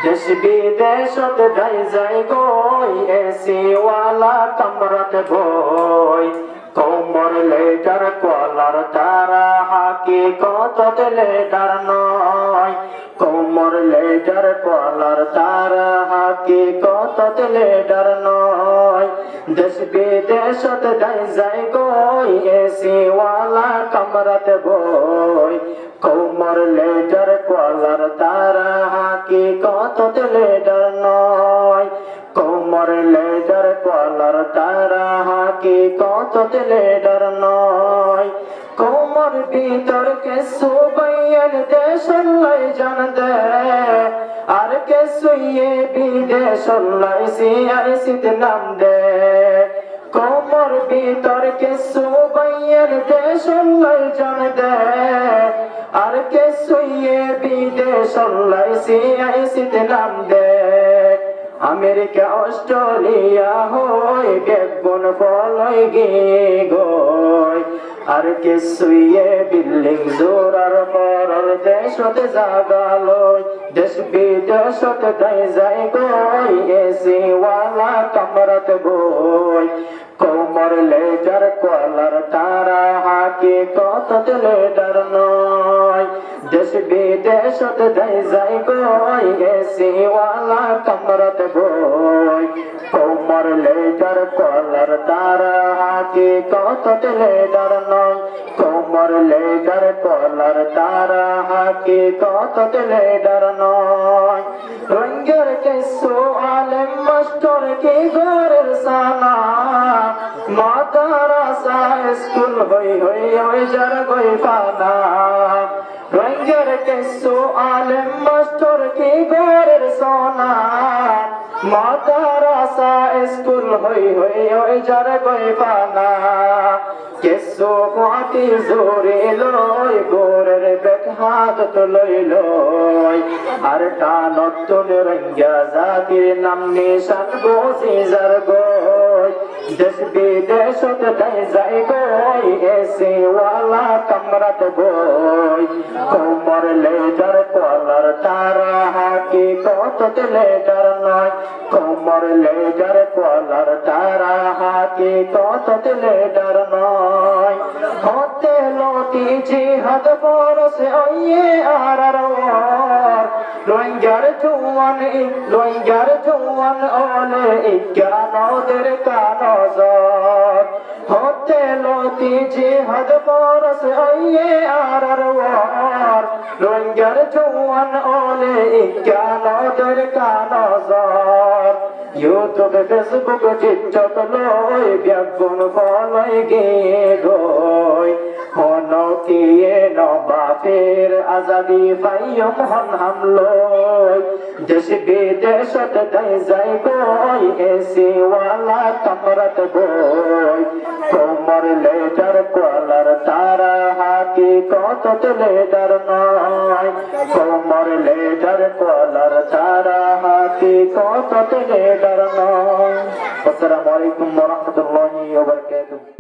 দেশ বিদেশত যাই যাই গই এসিওয়ালা কামরাত বই কোমর লেটার কলার তারা হাকিকত লেটার নয় কোমর লেটার কলার তারা হাকিকত লেটার নয় দেশ বিদেশত যাই যাই গই এসিওয়ালা কামরাত বই কোমর লেটার কলার তারা হাকিকত লেটার নয় কোমর লেটার কলার তারা হাকিকত লেটার নয় কোমর ভিতর কে সুবাইয়ের দেশ লাই জান দে আর কে সুইয়ে বিদেশ লাই সিয়াইসিত নাম দে কোমর ভিতর কে সুবাইয়ের দেশ লাই জান দে আর কে সুইয়ে বিদেশ লাই সিয়াইসিত নাম দে আমেরিকা অস্ট্রেলিয়া হই বেগুন ফলই গই আর কে সুইয়ে বিল্ডিং জোরার পরর দেশতে জাগালই দেশ বিদেশত যাই যাই গই এসিওয়ালা কামরাত বই কোমর লেটার কলার তারা হাকিকত লেটার নয় দেশ বিদেশত যাই যাই গই এসিওয়ালা কামরাত বই কোমর লেটার কলার তারা হাকিকত লেটার নয় কোমর লেটার কলার তারা হাকিকত লেটার নয় রঙ্গের কিছু আলেম মাস্টার কি ঘরের সানা মাদ্রাসা স্কুল হই হই হই যার গই পানা রঙ্গের কিছু আলেম মাস্টার কি ঘরের সোনা মাদ্রাসা স্কুল হই হই হই যার গই পানা কিছু পাতি জোরে লই গোরের বেক হাত লই লই আর টানত রঙ্গা জাতির নাম নিশান বসি যার গই দেশ বিদেশত যাই যাই গই এসিওয়ালা কামরাত বই কোমর লেটার কলার তারা হাকিকত লেটার নয় কোমর লেটার কলার তারা হাকিকত লেটার নয় হতে লতি জিহাদ বরসে ওয়ে আর রঙ্গার জওয়ান ওলে ইজ্ঞানদের কানজর হতে লতি জিহাদ বরসে ওয়ে আর রঙ্গার জওয়ান ওলে ইজ্ঞানদের কানজর ইউটিউব ফেসবুক টিকটক লই বেগুন ফলই গই হনকিয়ে নবাবের আজাদি পাইয়ম হন হামলই দেশ বিদেশত যাই যাই গই এসিওয়ালা কামরাত বই কোমর লেটার কলার তারা হাকিকত লেটার নয় কোমর লেটার কলার তারা হাকিকত লেটার নয় আসসালামু আলাইকুম ওয়া রাহমাতুল্লাহি ওয়া বারাকাতুহু।